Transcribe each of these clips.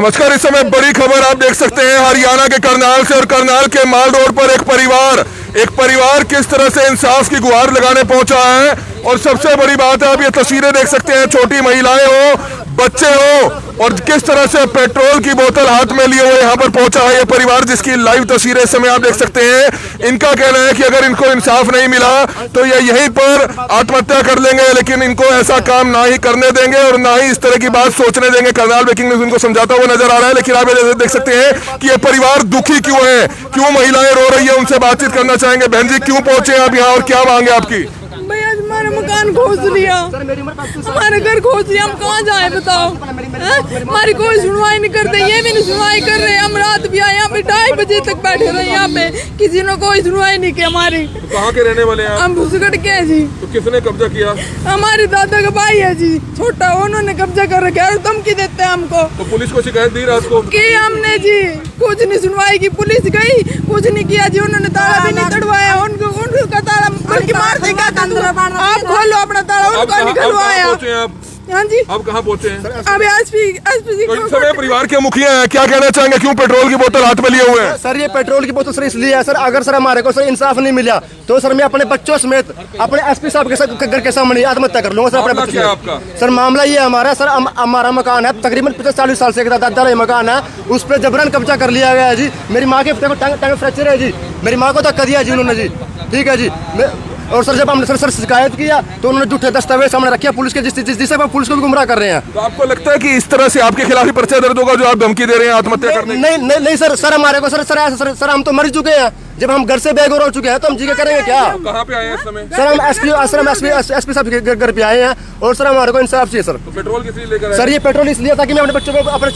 नमस्कार। इस समय बड़ी खबर आप देख सकते हैं हरियाणा के करनाल से, और करनाल के माल रोड पर एक परिवार किस तरह से इंसाफ की गुहार लगाने पहुंचा है। और सबसे बड़ी बात है, आप ये तस्वीरें देख सकते हैं, छोटी महिलाएं हो, बच्चे हो, और किस तरह से पेट्रोल की बोतल हाथ में लिए हुए यहाँ पर पहुंचा है ये परिवार, जिसकी लाइव तस्वीरें इस समय आप देख सकते हैं। इनका कहना है कि अगर इनको इंसाफ नहीं मिला तो ये यहीं पर आत्महत्या कर लेंगे, लेकिन इनको ऐसा काम ना ही करने देंगे और ना ही इस तरह की बात सोचने देंगे। करनाल ब्रेकिंग न्यूज़ उनको समझाता हुआ नजर आ रहा है, लेकिन आप ये देख सकते हैं कि ये परिवार दुखी क्यों है, क्यों महिलाएं रो रही है। उनसे बातचीत करना चाहेंगे। बहन जी, क्यों पहुंचे आप यहाँ और क्या मांगे आपकी? भैया हमारा मकान खोज लिया, हमारे घर खोज लिया, हम कहाँ जाए बताओ। हमारी कोई सुनवाई नहीं करते, ये भी नहीं सुनवाई कर रहे। हम रात भी आए यहाँ पे 2:30 बजे तक बैठे रहे यहाँ पे, किसी ने कोई सुनवाई नहीं की हमारी। तो कहाँ के रहने वाले हैं? हम भूसगढ़ के हैं जी। तो किसने कब्जा किया? हमारे दादा का भाई है जी, छोटा, उन्होंने कब्जा कर रखा है, धमकी देते हैं हमको। तो पुलिस को शिकायत दी रात को? की हमने जी, कुछ नहीं सुनवाई की। पुलिस गई, कुछ नहीं किया जी। उन्होंने ताला भी नहीं तड़वाया, उनको का ताला बल्कि मार देगा। आप खोलो अपना ताला, उनको नहीं खुलवाया। हाँ जी, आप कहाँ पहुँचे हैं? अब एसपी तो इस समय परिवार के मुखिया हैं, क्या कहना चाहेंगे, क्यों पेट्रोल की बोतल हाथ में लिए हुए हैं? सर ये पेट्रोल की बोतल सर इसलिए है सर, अगर सर हमारे को सर इंसाफ नहीं मिला तो सर मैं अपने बच्चों समेत अपने एसपी साहब के घर के सामने आत्महत्या कर लूंगा सर। अपने बच्चों आपका सर मामला ये हमारा सर, हमारा मकान है तकरीबन 50-40 साल से दादा मकान है, उस पर जबरन कब्जा कर लिया गया है जी। मेरी माँ के टंग फ्रैक्चर है जी, मेरी माँ को धक्का दिया जी उन्होंने जी, ठीक है जी। और सर जब हमने सर शिकायत किया तो उन्होंने झूठे दस्तावेज सामने रखे पुलिस के, जिससे पुलिस को भी गुमराह कर रहे हैं। तो आपको लगता है कि इस तरह से आपके खिलाफ ही पर्चा दर्ज होगा जो आप धमकी दे रहे हैं आत्महत्या करने? नहीं सर हमारे को सर हम तो मर चुके हैं। जब हम घर से बेघर हो चुके हैं तो हम जी के करेंगे क्या? कहाँ पे आए हैं इस समय? सर हम एसपी साहब के घर पे आए हैं, और सर हमारे को इंसाफ चाहिए सर। तो पेट्रोल किस लिए लेकर आए? सर ये पेट्रोल इसलिए ताकि मैं अपने बच्चों को अपने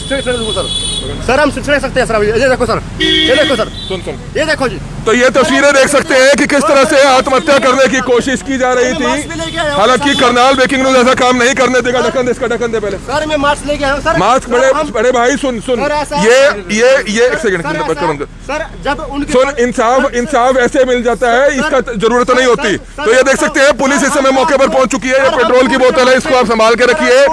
सर हम सुन सकते हैं सर। ये देखो सर, ये देखो सर, सुन ये देखो जी। तो ये तस्वीरें देख सकते हैं कि किस तरह से आत्महत्या करने की कोशिश की जा रही थी। हालांकि करनाल ब्रेकिंग न्यूज़ ऐसा काम नहीं करने देगा। ढक्कन दे, इसका ढक्कन दे पहले। सर मैं मास्क लेके आया हूं सर। मास्क बड़े भाई सुन ये एक सेकंड सर जब उनके सुन, इंसाफ ऐसे मिल जाता है, इसका जरूरत नहीं होती। तो ये देख सकते हैं पुलिस इस समय मौके पर पहुंच चुकी है। ये पेट्रोल की बोतल है, इसको आप संभाल के रखिए।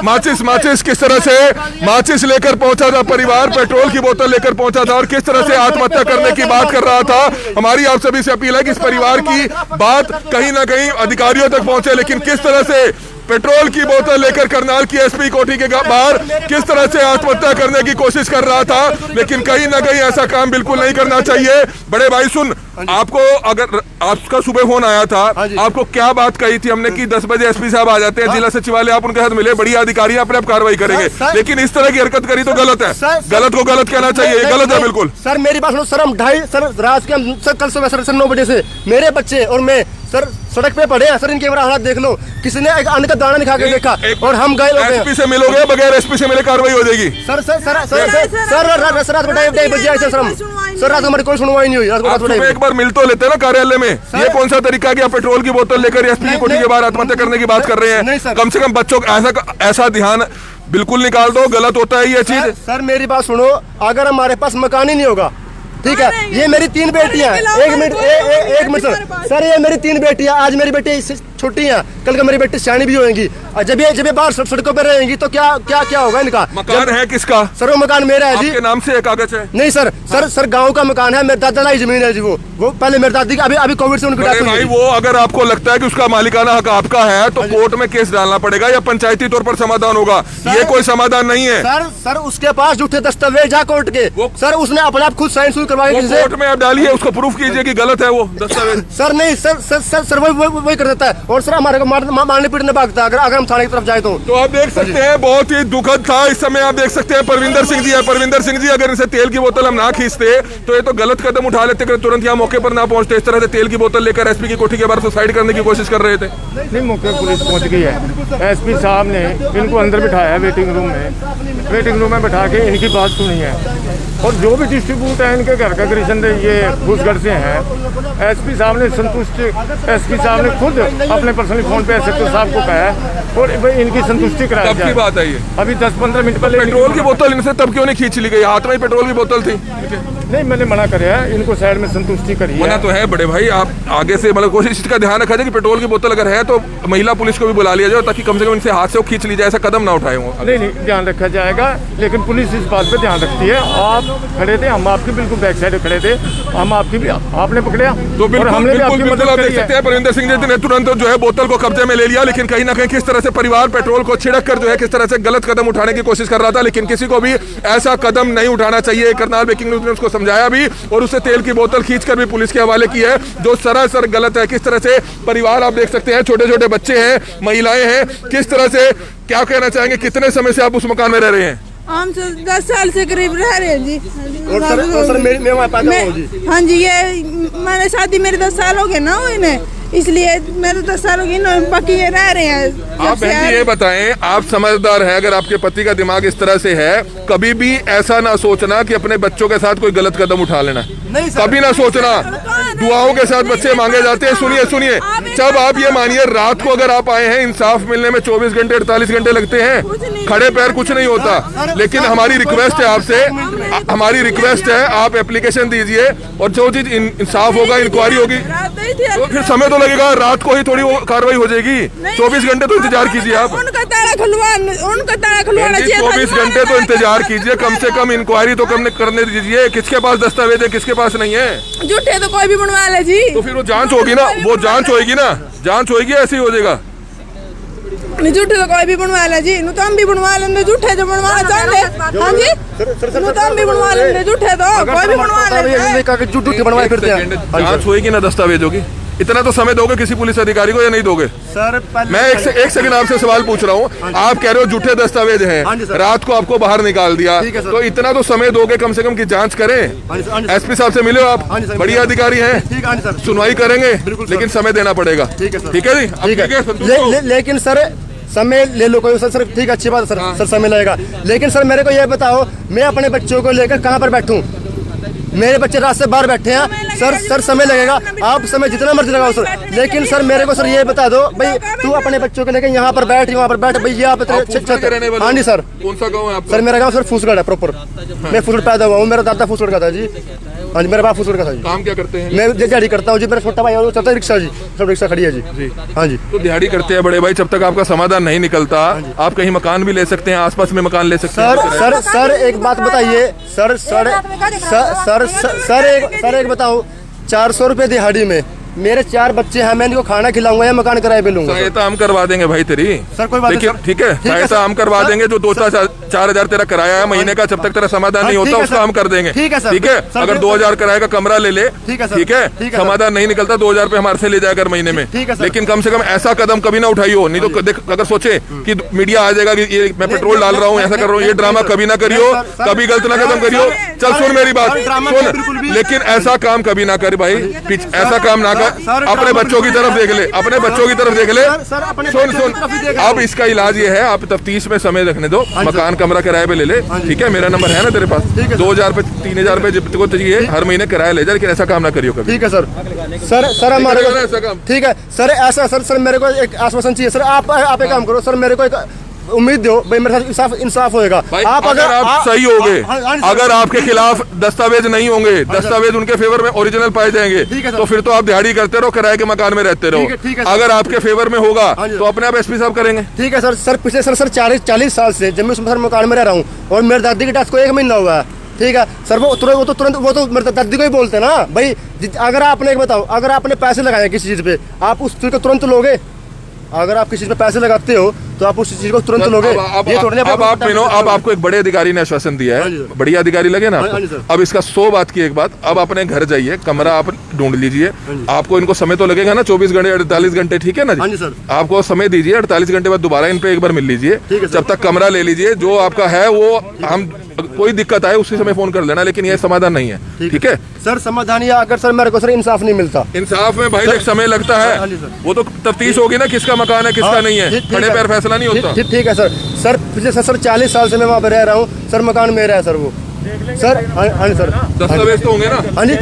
माचिस किस तरह से माचिस लेकर पहुंचा था परिवार, पेट्रोल की बोतल लेकर पहुंचा था, और किस तरह से आत्महत्या करने की बात कर रहा था। हमारी आप सभी से अपील है कि इस परिवार की बात कहीं ना कहीं अधिकारियों तक पहुंचे, लेकिन किस तरह से पेट्रोल की बोतल लेकर करनाल की एसपी कोठी के बाहर किस तरह से आत्महत्या करने की कोशिश कर रहा था, लेकिन कहीं ना कहीं ऐसा काम बिल्कुल नहीं करना चाहिए। बड़े भाई सुन, आपको अगर आपका सुबह फोन आया था, आपको क्या बात कही थी हमने कि 10 बजे एसपी साहब आ जाते हैं जिला सचिवालय, आप उनके साथ मिले, बढ़िया अधिकारी अपने आप कार्रवाई करेंगे, लेकिन इस तरह की हरकत करी तो गलत है। गलत को गलत कहना चाहिए, ये गलत है बिल्कुल। सर मेरी बात सुनो सर, हम रात के कल सुबह 9 बजे से मेरे बच्चे और मैं सर सड़क पे पड़े हैं सर। इनके हालात देख लो, किसी ने एक अन्न का दाना नहीं खा के देखा, और हम गए लोग। एसपी से मिलोगे, बगैर एसपी से मिले कार्रवाई हो जाएगी। सर रात 2:30 बजे आए सर रात हमारी कोई सुनवाई नहीं हुई। एक बार मिल तो लेते ना कार्यालय में। ये कौन सा तरीका है कि आप पेट्रोल की बोतल लेकर एसपी की कोठी के बाहर आत्महत्या करने की बात कर रहे हैं? कम से कम बच्चों का ऐसा ध्यान बिल्कुल निकाल दो, गलत होता है ये चीज। सर मेरी बात सुनो, अगर हमारे पास मकान ही नहीं होगा, ठीक है, ये मेरी 3 बेटियां, एक मिनट सर, ये मेरी 3 बेटियां, आज मेरी बेटी छोटी हैं, कल का मेरी बेटी सियानी भी होंगी। जब ये बाहर सड़कों पर रहेंगी तो क्या होगा इनका? मकान है किसका? सर वो मकान मेरा है जी। आपके नाम से कागज है? नहीं सर गांव का मकान है, मेरे दादा की जमीन है जी। वो पहले मेरी दादी की अभी कोविड से उनकी डेथ हुई। भाई वो अगर आपको लगता है कि उसका मालिकाना हक आपका है तो कोर्ट में केस डालना पड़ेगा, या पंचायती तौर पर समाधान होगा। ये कोई समाधान नहीं है सर। उसके पास झूठे दस्तावेज है कोर्ट के, सर उसने अपने आप खुद साइन करवाए। कोर्ट में आप डालिए, उसको प्रूफ कीजिए कि गलत है वो दस्तावेज। सर नहीं सर वही कर देता है, और सर हमारे को मारने पीटने भागता है अगर हम थाने की तरफ जाए तो आप देख सकते हैं बहुत ही दुखद था। इस समय आप देख सकते हैं परविंदर सिंह जी है। परविंदर सिंह जी, अगर इनसे तेल की बोतल हम ना खींचते तो ये तो गलत कदम उठा लेते, तुरंत यहाँ मौके पर ना पहुंचते। इस तरह से तेल की बोतल लेकर एसपी की कोठी के बाहर सुसाइड करने की कोशिश कर रहे थे। नहीं, मौके पर पुलिस पहुंच गई है। एसपी साहब ने इनको अंदर बिठाया है वेटिंग रूम में बैठा के इनकी बात सुनी है, और जो भी डिस्ट्रीब्यूट है इनके घर का कृष्ण ये भूसगढ़ से हैं। एसपी साहब ने एसपी साहब ने खुद अपने पर्सनली फोन पे एसएचओ साहब को कहा है, और इनकी संतुष्टि कराई जाए। की बात है ये? अभी 10-15 मिनट पहले पेट्रोल की बोतल इनसे तब क्यों नहीं खींच ली गई? हाथ में पेट्रोल की बोतल थी। नहीं, मैंने मना कराया, इनको साइड में संतुष्टि करी मना है। तो है बड़े भाई, आप आगे से मतलब कोशिश इसका ध्यान रखा जाए कि पेट्रोल की बोतल अगर है तो महिला पुलिस को भी बुला लिया जाए ताकि कम से कम इनसे हाथ से वो खींच ली जाए, ऐसा कदम ना उठाए वो। नहीं, ध्यान रखा जाएगा, लेकिन पुलिस इस बात पे ध्यान रखती है। आप खड़े थे, हम आपके बिल्कुल बैक साइड खड़े थे, हम आपकी भी, आपने पकड़ा तो और बिल्कुल हमने भी आपकी बिल्कुल मदद आप देख करी है। सकते हैं परविंदर सिंह जी ने तुरंत जो है बोतल को कब्जे में ले लिया, लेकिन कहीं ना कहीं किस तरह से परिवार पेट्रोल को छिड़क कर जो है किस तरह से गलत कदम उठाने की कोशिश कर रहा था, लेकिन किसी को भी ऐसा कदम नहीं उठाना चाहिए। करनाल ब्रेकिंग न्यूज ने उसको समझाया भी और उससे तेल की बोतल खींचकर भी पुलिस के हवाले की है, जो सरासर गलत है। किस तरह से परिवार आप देख सकते हैं, छोटे छोटे बच्चे हैं, महिलाएं हैं, किस तरह से, क्या कहना चाहेंगे, कितने समय से आप उस मकान में रह रहे हैं? हम 10 साल से करीब रह रहे हैं जी। और सर मैं वहाँ पैदा हुआ जी। हाँ जी, ये मैंने शादी मेरे 10 साल हो गए ना इन्हें, इसलिए मैं तो 10 साल हो गई ना, बाकी ये रह रहे हैं। आप बहन जी ये बताएं, आप समझदार हैं, अगर आपके पति का दिमाग इस तरह से है, कभी भी ऐसा ना सोचना कि अपने बच्चों के साथ कोई गलत कदम उठा लेना, नहीं सर। कभी ना सोचना। दुआओं के साथ बच्चे मांगे जाते हैं। सुनिए सुनिए, जब आप ये मानिए रात को अगर आप आए हैं, इंसाफ मिलने में 24 घंटे 48 घंटे लगते हैं, खड़े पैर कुछ नहीं होता। लेकिन हमारी रिक्वेस्ट है आपसे, हमारी रिक्वेस्ट है, आप एप्लीकेशन दीजिए और जो चीज इंसाफ होगा, इंक्वायरी होगी, तो फिर समय तो लगेगा, रात को ही थोड़ी वो कार्रवाई हो जाएगी। 24 घंटे तो इंतजार कीजिए आप। उनका ताला खुलवाना 24 घंटे तो इंतजार कीजिए, कम से कम इंक्वायरी तो करने दीजिए। किसके पास दस्तावेज है, किसके पास नहीं है? झूठे तो कोई भी बनवा ले जी। तो फिर वो जांच होगी ना, वो जांच होगी ना, जांच होगी, ऐसे ही हो जाएगा। झूठे तो कोई भी बनवा ले जी, तो हम भी बनवा लेंगे झूठे जो बनवाना चाहते। हाँ जी, तो हम भी बनवा लेंगे झूठे, तो कोई भी बनवा लेंगे। झूठे बनवाए फिरते हैं। जांच होगी ना, दस्तावेज होगी। इतना तो समय दोगे किसी पुलिस अधिकारी को या नहीं दोगे? सर मैं एक सेकंड आपसे सवाल पूछ रहा हूँ। आप कह रहे हो झूठे दस्तावेज हैं, रात को आपको बाहर निकाल दिया, तो इतना तो समय दोगे कम से कम कि जांच करें। एसपी साहब से मिलो आप, बढ़िया अधिकारी हैं, सुनवाई करेंगे, लेकिन समय देना पड़ेगा। ठीक है जी, ठीक है। लेकिन सर समय ले लो कोई सर, ठीक है, अच्छी बात है सर, समय लगेगा। लेकिन सर मेरे को ये बताओ, मैं अपने बच्चों को लेकर कहाँ पर बैठूं? मेरे बच्चे रात से बाहर बैठे हैं सर, समय लगेगा। आप समय जितना मर्जी लगाओ सर, लेकिन सर मेरे को सर ये बता दो भाई, तू अपने बच्चों को लेकर यहाँ पर बैठ, वहाँ पर बैठ भैया। हाँ जी सर। कौन सा गाँव है आपका? सर मेरा गाँव सर फूसगढ़ है प्रॉपर। मैं फूसगढ़ पैदा हुआ हूँ, मेरा दादा फूसगढ़ का था जी। हाँ जी, मेरा बाप फूसगढ़ का था जी। काम क्या करते हैं? मैं दिहाड़ी करता हूँ जी। मेरा छोटा भाई और चलता है रिक्शा जी, सब रिक्शा खड़ी है जी। हाँ जी, तो दिहाड़ी करते हैं बड़े भाई, जब तक आपका समाधान नहीं निकलता आप कहीं मकान भी ले सकते हैं, आसपास में मकान ले सकते हैं। सर एक बात बताइए सर, सर एक बताऊं, 400 रुपए दिहाड़ी में मेरे 4 बच्चे हैं, मैं इनको खाना खिलाऊंगा या मकान किराए पे लूंगा? सहायता हम करवा देंगे भाई तेरी सर, कोई बात नहीं सर। ठीक है, सहायता हम करवा देंगे। जो 2-4 हजार तेरा किराया है महीने का, जब तक तेरा समाधान नहीं होता उसका हम कर देंगे। ठीक है सर। अगर 2000 किराए का कमरा ले ले, ठीक है, समाधान नहीं निकलता 2000 रुपए हमारे से ले जाकर महीने में। लेकिन कम से कम ऐसा कदम कभी ना उठाइयो, नहीं तो देख, अगर सोचे कि मीडिया आ जाएगा कि ये मैं पेट्रोल डाल रहा हूँ, ऐसा कर रहा हूँ, ये ड्रामा कभी ना करियो, कभी गलत ना कदम करियो। चल सुन मेरी बात, सुन, लेकिन ऐसा काम कभी ना कर भाई, ऐसा काम ना कर। अपने बच्चों की तरफ देख ले, अपने बच्चों की तरफ देख ले। सुन, अब इसका इलाज ये है, आप तफ्तीश में समय रखने दो, मकान कमरा किराए पे ले ले। ठीक है, मेरा नंबर है ना तेरे पास, 2000 रुपए 3000 रुपए जितने को चाहिए हर महीने किराया ले जा, लेकिन ऐसा काम ना करियो कभी। ठीक है सर हमारे को ठीक है सर, ऐसा सर मेरे को एक आश्वासन चाहिए सर। आप एक काम करो सर, मेरे को एक उम्मीद दो भाई, मेरे साथ इंसाफ होएगा। आप अगर आप सही होगे, अगर आपके खिलाफ दस्तावेज नहीं होंगे, दस्तावेज उनके फेवर में ओरिजिनल पाए जाएंगे, तो फिर तो आप दिहाड़ी करते रहो, किराए के मकान में रहते रहो। अगर आपके फेवर में होगा तो अपने आप एसपी साहब करेंगे। ठीक है सर पिछले सर 40 साल से जब मैं सर मकान में रह रहा हूँ, और मेरे दादी की डेथ को 1 महीना हुआ है। ठीक है सर, वो तो मेरे दादी को ही बोलते हैं ना भाई। अगर आपने एक बताओ, अगर आपने पैसे लगाए किसी चीज पे, आप उस चीज को तुरंत लोगे? अगर आप किसी चीज पे पैसे लगाते हो तो आप उस चीज को तुरंत लोगे? अब आपको एक बड़े अधिकारी ने आश्वासन दिया है, बढ़िया अधिकारी लगे ना आपको। अब इसका 100 बात की एक बात, अब अपने घर जाइए, कमरा आप ढूंढ लीजिए। आपको इनको समय तो लगेगा ना, 24 घंटे 48 घंटे, ठीक है ना जी? आपको समय दीजिए, 48 घंटे बाद दोबारा इन पे एक बार मिल लीजिए, जब तक कमरा ले लीजिए। जो आपका है वो हम, कोई दिक्कत आए उसी समय फोन कर लेना, लेकिन ये समाधान नहीं है। ठीक है सर, समाधान या अगर सर मेरे को सर इंसाफ नहीं मिलता, इंसाफ में भाई समय लगता है, वो तो तफ्तीश होगी ना, किसका मकान है किसका नहीं है, खड़े पैर फैसला नहीं होता। ठीक है सर। पिछले सर 40 साल से मैं वहाँ पे रह रहा हूँ सर, मकान मेरा है सर, वो सर हाँ हाँ जी सर दस्तावेज तो होंगे ना? हाँ जी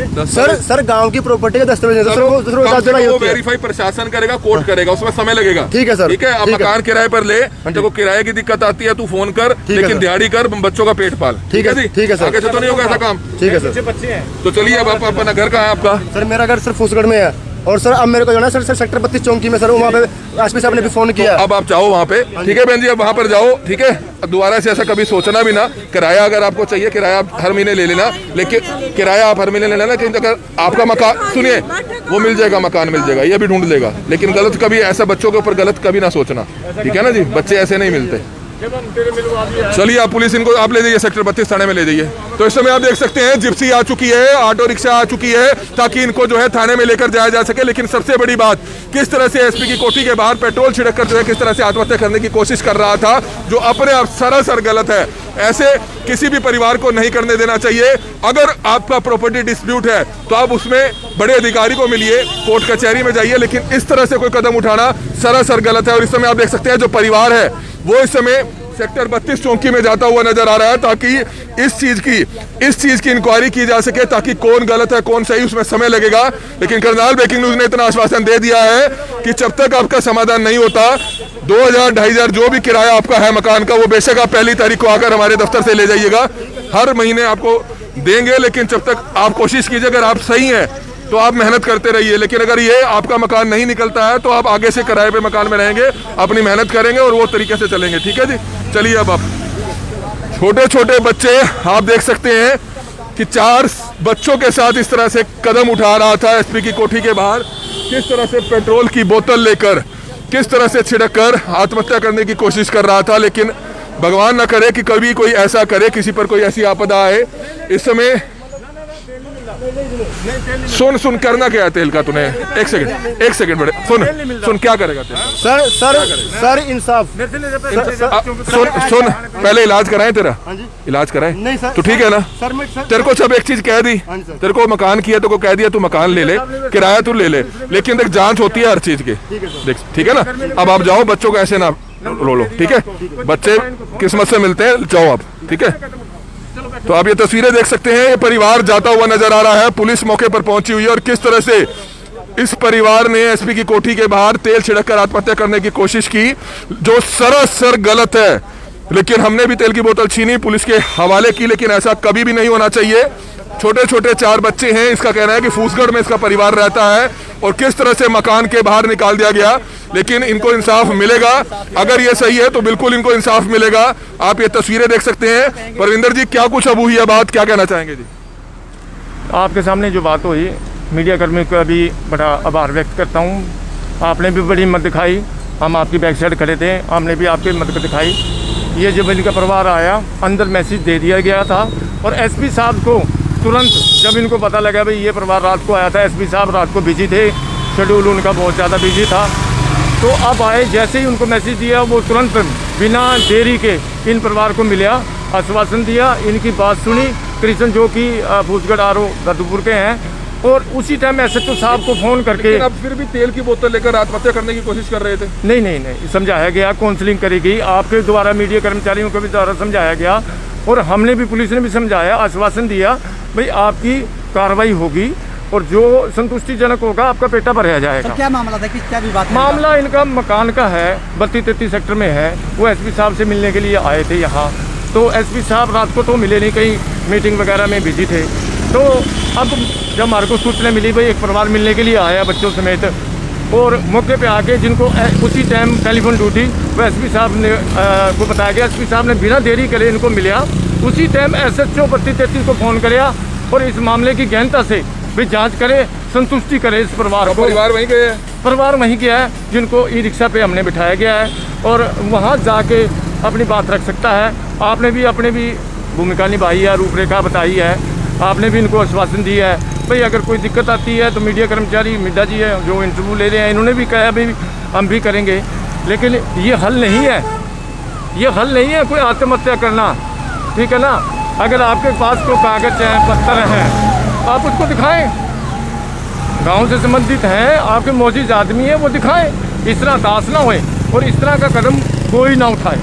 सर गांव की प्रॉपर्टी के दस्तावेज हैं, सर वो वेरीफाई प्रशासन करेगा, कोर्ट करेगा, उसमें समय लगेगा। ठीक है सर, ठीक है। अब मकान किराए पर ले, जब किराए की दिक्कत आती है तू फोन कर, लेकिन दिहाड़ी कर, बच्चों का पेट पाल। ठीक है जी, ठीक है सर, आगे से तो नहीं होगा ऐसा काम। ठीक है सर। बच्चे हैं तो चलिए अब आप अपना घर कहाँ है आपका? सर मेरा घर सर फूसगढ़ में है, और सर अब मेरे को जो है ना सर सेक्टर 32 चौकी में सर वहाँ पे एसपी साहब ने भी फोन किया। अब आप जाओ वहाँ पे, ठीक है बहन जी, अब वहाँ पर जाओ। ठीक है, दोबारा से ऐसा कभी सोचना भी ना। किराया अगर आपको चाहिए, किराया आप हर महीने ले लेना, लेकिन किराया आप हर महीने ले लेना। लेकिन अगर आपका मकान, सुनिए, वो मिल जाएगा, मकान मिल जाएगा, ये भी ढूंढ लेगा। लेकिन गलत कभी ऐसा बच्चों के ऊपर गलत कभी ना सोचना, ठीक है ना जी? बच्चे ऐसे नहीं मिलते। चलिए आप पुलिस इनको आप ले जाइए, सेक्टर 32 थाने में ले जाइए। तो इस समय आप देख सकते हैं जिप्सी आ चुकी है, ऑटो रिक्शा आ चुकी है, ताकि इनको जो है थाने में लेकर जाया जा सके। लेकिन सबसे बड़ी बात, किस तरह से एसपी की कोठी के बाहर पेट्रोल छिड़क कर जो है किस तरह से आत्महत्या करने की कोशिश कर रहा था, जो अपने आप सरासर गलत है। ऐसे किसी भी परिवार को नहीं करने देना चाहिए। अगर आपका प्रॉपर्टी डिस्प्यूट है तो आप उसमें बड़े अधिकारी को मिलिए, कोर्ट कचहरी में जाइए, लेकिन इस तरह से कोई कदम उठाना सरासर गलत है। और इस समय आप देख सकते हैं जो परिवार है वो इस समय सेक्टर 32 चौकी में जाता हुआ नजर आ रहा है, ताकि इस चीज की इंक्वायरी की जा सके, ताकि कौन गलत है कौन सही, उसमें समय लगेगा। लेकिन करनाल ब्रेकिंग न्यूज ने इतना आश्वासन दे दिया है कि जब तक आपका समाधान नहीं होता, 2000-2500 जो भी किराया आपका है मकान का, वो बेशक आप पहली तारीख को आकर हमारे दफ्तर से ले जाइएगा, हर महीने आपको देंगे। लेकिन जब तक आप कोशिश कीजिए, अगर आप सही हैं तो आप मेहनत करते रहिए। लेकिन अगर ये आपका मकान नहीं निकलता है तो आप आगे से किराए पे मकान में रहेंगे, अपनी मेहनत करेंगे और वो तरीके से चलेंगे। ठीक है जी, चलिए अब आप छोटे छोटे बच्चे आप देख सकते हैं कि 4 बच्चों के साथ इस तरह से कदम उठा रहा था एसपी की कोठी के बाहर, किस तरह से पेट्रोल की बोतल लेकर किस तरह से छिड़क कर आत्महत्या करने की कोशिश कर रहा था। लेकिन भगवान न करे कि कभी कोई ऐसा करे, किसी पर कोई ऐसी आपदा आए। इस समय सुन करना क्या है तेल का तूने? एक सेकंड बड़े सुन क्या करेगा तेल? सर इंसाफ। सुन पहले इलाज कराएं तेरा? इलाज कराएं? नहीं सर। तो ठीक है ना? तेरे को सब एक चीज कह दी, तेरे को मकान किया तो को कह दिया तू मकान ले ले, किराया तू ले ले, लेकिन देख जांच होती है हर चीज की, देख ठीक है ना? अब आप जाओ, बच्चों को ऐसे ना रो लो, ठीक है? बच्चे किस्मत से मिलते हैं, जाओ आप, ठीक है? तो आप ये तस्वीरें देख सकते हैं, ये परिवार जाता हुआ नजर आ रहा है, पुलिस मौके पर पहुंची हुई है और किस तरह से इस परिवार ने एसपी की कोठी के बाहर तेल छिड़क कर आत्महत्या करने की कोशिश की, जो सरासर गलत है। लेकिन हमने भी तेल की बोतल छीनी, पुलिस के हवाले की, लेकिन ऐसा कभी भी नहीं होना चाहिए। छोटे छोटे 4 बच्चे हैं, इसका कहना है कि फूसगढ़ में इसका परिवार रहता है और किस तरह से मकान के बाहर निकाल दिया गया। लेकिन इनको इंसाफ मिलेगा, अगर ये सही है तो बिल्कुल इनको इंसाफ मिलेगा। आप ये तस्वीरें देख सकते हैं। परविंदर जी, क्या कुछ अब हुई है बात, क्या कहना चाहेंगे जी? आपके सामने जो बात हुई, मीडिया कर्मी का भी बड़ा आभार व्यक्त करता हूँ। आपने भी बड़ी हिम्मत दिखाई, हम आपकी बैक साइड खड़े थे, हमने भी आपकी हिम्मत दिखाई। ये जब इनका परिवार आया, अंदर मैसेज दे दिया गया था और एसपी साहब को तुरंत जब इनको पता लगा भाई ये परिवार रात को आया था, एसपी साहब रात को बिजी थे, शेड्यूल उनका बहुत ज़्यादा बिजी था, तो अब आए, जैसे ही उनको मैसेज दिया वो तुरंत बिना देरी के इन परिवार को मिला, आश्वासन दिया, इनकी बात सुनी। कृष्ण जो कि फूसगढ़ आरो दद्दूपुर के हैं, और उसी टाइम एसएचओ साहब को फ़ोन करके अब फिर भी तेल की बोतल लेकर आत्महत्या करने की कोशिश कर रहे थे। नहीं समझाया गया, काउंसलिंग करी गई, आपके द्वारा मीडिया कर्मचारियों को भी द्वारा समझाया गया और हमने भी, पुलिस ने भी समझाया, आश्वासन दिया भाई आपकी कार्रवाई होगी और जो संतुष्टिजनक होगा आपका पेटा भराया जाएगा। क्या मामला था, किस क्या विवाद? मामला इनका मकान का है, 32-33 सेक्टर में है। वो एसपी साहब से मिलने के लिए आए थे यहाँ, तो एसपी साहब रात को तो मिले नहीं, कहीं मीटिंग वगैरह में बिजी थे। तो अब जब हमारे को सूचना मिली भाई एक परिवार मिलने के लिए आया बच्चों समेत, और मौके पे आके जिनको उसी टाइम टेलीफोन ड्यूटी वो एसपी साहब ने को बताया गया, एसपी साहब ने बिना देरी करे इनको मिला, उसी टाइम एसएचओ 32-33 को फ़ोन कराया और इस मामले की गहनता से भी जांच करे, संतुष्टि करे इस परिवार को। परिवार वहीं गए हैं? परिवार वहीं गया है, जिनको ई रिक्शा पे हमने बिठाया गया है और वहाँ जाके अपनी बात रख सकता है। आपने भी अपने भी भूमिका निभाई है, रूपरेखा बताई है, आपने भी इनको आश्वासन दिया है भाई अगर कोई दिक्कत आती है तो मीडिया कर्मचारी मिड्डा जी है जो इंटरव्यू ले रहे हैं, इन्होंने भी कहा भाई हम भी करेंगे। लेकिन ये हल नहीं है, ये हल नहीं है कोई आत्महत्या करना, ठीक है ना? अगर आपके पास कोई कागज है, पत्थर हैं, आप उसको दिखाएं, गांव से संबंधित हैं, आपके मौजूद आदमी है वो दिखाएं, इस तरह दास ना होए और इस तरह का कदम कोई ना उठाए।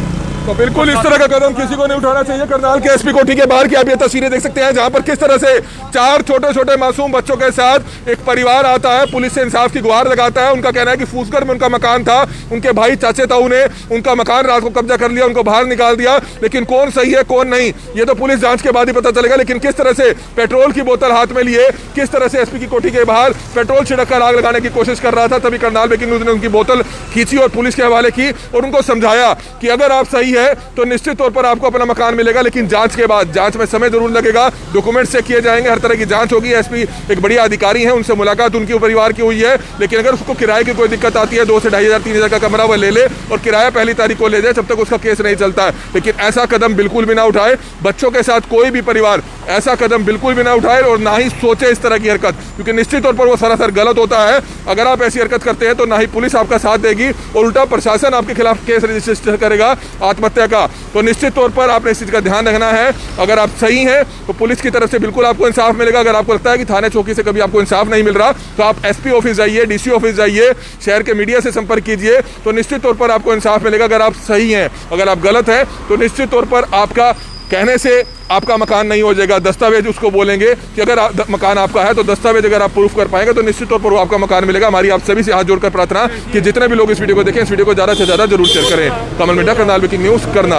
तो बिल्कुल इस तरह का कदम किसी को नहीं उठाना चाहिए। करनाल के एसपी कोठी के बाहर की आप ये तस्वीरें देख सकते हैं, जहां पर किस तरह से 4 छोटे छोटे मासूम बच्चों के साथ एक परिवार आता है, पुलिस से इंसाफ की गुहार लगाता है। उनका कहना है कि फूसगढ़ में उनका मकान था, उनके भाई चाचे ताऊ ने उनका मकान रात को कब्जा कर लिया, उनको बाहर निकाल दिया। लेकिन कौन सही है कौन नहीं, ये तो पुलिस जांच के बाद ही पता चलेगा। लेकिन किस तरह से पेट्रोल की बोतल हाथ में लिए किस तरह से एसपी की कोठी के बाहर पेट्रोल छिड़ककर आग लगाने की कोशिश कर रहा था, तभी करनाल ब्रेकिंग न्यूज ने उनकी बोतल खींची और पुलिस के हवाले की और उनको समझाया कि अगर आप सही है तो निश्चित तौर पर आपको अपना मकान मिलेगा, लेकिन जांच के बाद, जांच में समय जरूर लगेगा, डॉक्यूमेंट चेक किए जाएंगे, हर तरह की जांच होगी। एसपी एक बढ़िया अधिकारी है, उनसे मुलाकात उनके परिवार की हुई है। लेकिन अगर उसको किराए की कोई दिक्कत आती है, 2 से 2,500 3,000 का कमरा वह ले ले और किराया पहली तारीख को ले जाए, जब तक उसका केस नहीं चलता है। लेकिन ऐसा कदम बिल्कुल भी ना उठाए, बच्चों के साथ कोई भी परिवार ऐसा कदम बिल्कुल भी ना उठाए और ना ही सोचे इस तरह की हरकत, क्योंकि निश्चित तौर पर वो सरासर गलत होता है। अगर आप ऐसी हरकत करते हैं तो ना ही पुलिस आपका साथ देगी और उल्टा प्रशासन आपके खिलाफ केस रजिस्टर करेगा आत्महत्या का। तो निश्चित तौर पर आपने इस चीज का ध्यान रखना है। अगर आप सही हैं तो पुलिस की तरफ से बिल्कुल आपको इंसाफ मिलेगा। अगर आपको लगता है कि थाने चौकी से कभी आपको इंसाफ नहीं मिल रहा तो आप एसपी ऑफिस जाइए, डीसी ऑफिस जाइए, शहर के मीडिया से संपर्क कीजिए, तो निश्चित तौर पर आपको इंसाफ मिलेगा। अगर आप सही हैं, अगर आप गलत हैं तो निश्चित तौर पर आपका कहने से आपका मकान नहीं हो जाएगा। दस्तावेज उसको बोलेंगे कि अगर मकान आपका है तो दस्तावेज अगर आप प्रूफ कर पाएंगे तो निश्चित तौर पर वो आपका मकान मिलेगा। हमारी आप सभी से हाथ जोड़कर प्रार्थना कि जितने भी लोग इस वीडियो को देखें, इस वीडियो को ज़्यादा से ज़्यादा जरूर शेयर करें। कमल मिड्डा, करनाल ब्रेकिंग न्यूज़, करनाल।